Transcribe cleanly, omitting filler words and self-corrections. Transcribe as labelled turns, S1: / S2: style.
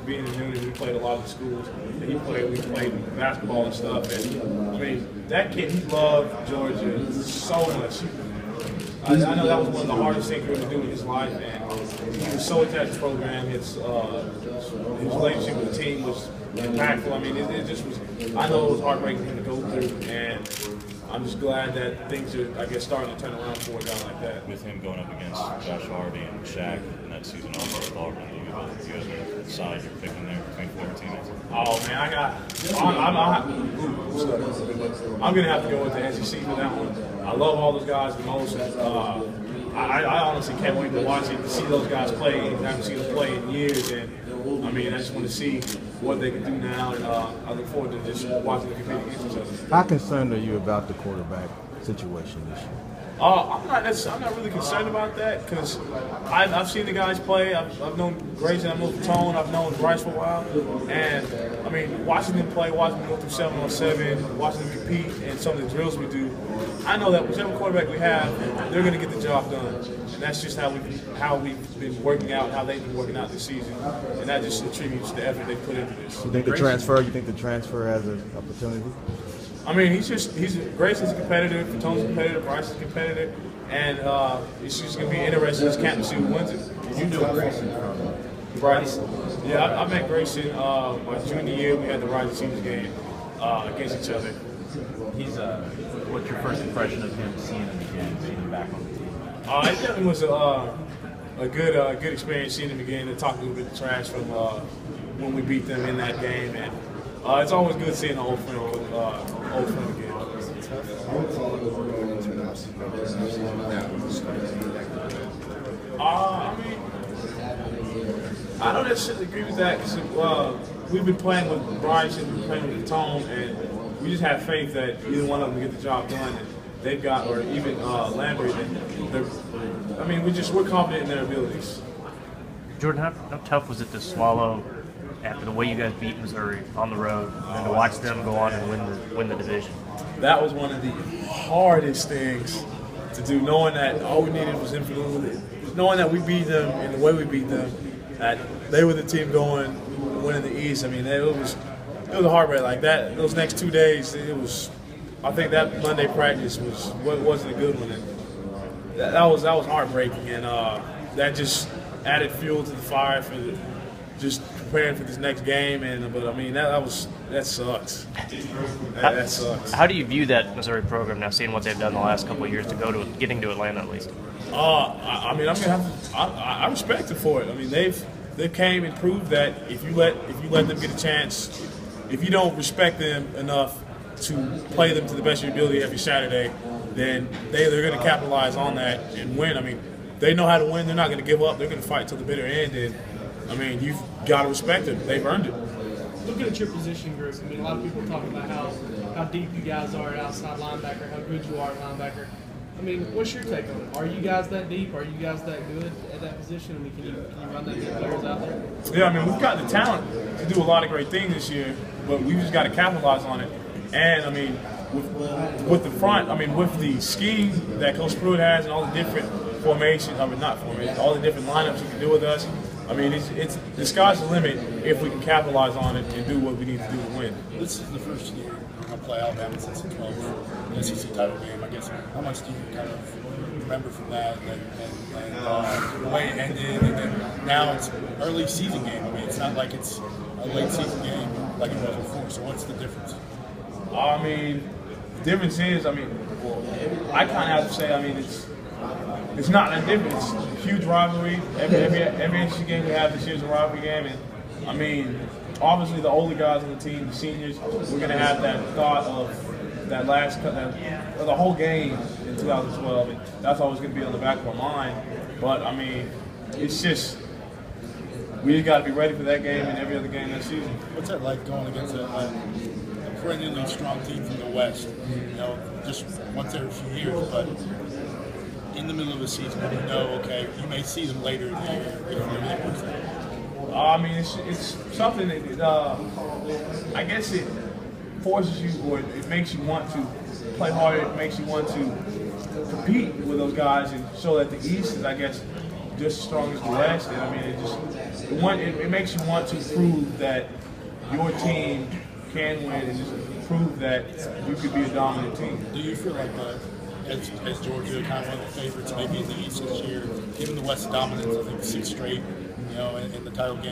S1: being in Newton, we played a lot of the schools that he played. We played basketball and stuff. And I mean, that kid, he loved Georgia so much. I know that was one of the hardest things he ever do in his life, and he was so attached to the program. His relationship with the team was impactful. I mean, it just was. I know it was heartbreaking for him to go through, and I'm just glad that things are, I guess, starting to turn around for a guy like that.
S2: With him going up against Josh Hardy and Shaq in that season also with Auburn, you guys are side you're picking there between 4 teams.
S1: Oh man, I'm gonna have to go with the SEC for that one. I love all those guys the most. I honestly can't wait to watch it, to see those guys play. I haven't seen them play in years, and I mean, I just want to see what they can do now, and I look forward to just watching them compete against each other.
S3: How concerned are you about the quarterback situation this year?
S1: I'm not really concerned about that because I've seen the guys play. I've known Grayson, I've known Tone, I've known Bryce for a while, and I mean, watching them play, watching them go through 7-on-7, watching them compete, and some of the drills we do, I know that whichever quarterback we have, they're going to get the job done, and that's just how we've been working out, how they've been working out this season, and that just attributes the effort they put into this.
S3: You think the transfer has an opportunity?
S1: I mean, Grayson's a competitor, Tone's a competitor, Bryce is a competitor, and it's just going to be interesting this camp to see who wins it.
S3: You know Grayson from
S1: Bryce? Yeah, I met Grayson my junior year. We had the Rising Seniors game against each other.
S4: What's your first impression of him seeing him again, seeing him back on the team?
S1: It definitely was a good experience seeing him again and talk a little bit of trash from when we beat them in that game. And it's always good seeing an old friend again. I mean, I don't necessarily agree with that because we've been playing with Bryce and we've been playing with Tone, and we just have faith that either one of them get the job done. And they've got, or even Lambert, I mean, we're confident in their abilities.
S5: Jordan, how tough was it to swallow after the way you guys beat Missouri on the road, and to watch them go on and win the division?
S1: That was one of the hardest things to do, knowing that all we needed was influence, knowing that we beat them and the way we beat them, that they were the team going winning the East. I mean, it was a heartbreak like that. Those next 2 days, it was. I think that Monday practice wasn't a good one, and that was heartbreaking, and that just added fuel to the fire for just preparing for this next game. And but I mean that sucks. That sucks.
S5: How do you view that Missouri program now, seeing what they've done the last couple of years to go to getting to Atlanta at least?
S1: I mean, I'm gonna have to. I respect them for it. I mean, they came and proved that if you let them get a chance, if you don't respect them enough to play them to the best of your ability every Saturday, then they're going to capitalize on that and win. I mean, they know how to win. They're not going to give up. They're going to fight till the bitter end. And I mean, you've got to respect them. They've earned it.
S6: Looking at your position group, I mean, a lot of people talk about how deep you guys are at outside linebacker, how good you are at linebacker. I mean, what's your take on it? Are you guys that deep? Are you guys that good at that position? I mean, can you run that many players out there?
S1: Yeah, I mean, we've got the talent to do a lot of great things this year, but we've just got to capitalize on it. And I mean, with the front, I mean, with the scheme that Coach Pruitt has and all the different formations, I mean, not formations, all the different lineups he can do with us. I mean, it's the sky's the limit if we can capitalize on it and do what we need to do to win.
S7: This is the first year I play Alabama since the 12th SEC title game. I guess how much do you kind of remember from that and the way it ended, and then now it's an early season game. I mean, it's not like it's a late season game like it was before. So what's the difference?
S1: I mean, the difference is, I mean, I kind of have to say, I mean, it's not that different. It's a huge rivalry. Every SEC game we have this year is a rivalry game, and I mean, obviously the older guys on the team, the seniors, we're going to have that thought of that the whole game in 2012, and that's always going to be on the back of our mind. But I mean, it's just we just got to be ready for that game and every other game that season.
S7: What's that like going against a perennially strong team from the West? You know, just once every few years, but in the middle of the season, when you know, okay, you may see them later in the year. You don't know really what's that.
S1: I mean, it's something that I guess it forces you, or it makes you want to play harder. It makes you want to compete with those guys and show that the East is, I guess, just as strong as the West. And I mean, it makes you want to prove that your team can win and just prove that you could be a dominant team.
S7: Do you feel like as Georgia kind of one of the favorites maybe in the East this year, given the West dominance, I think 6 straight, in the title game?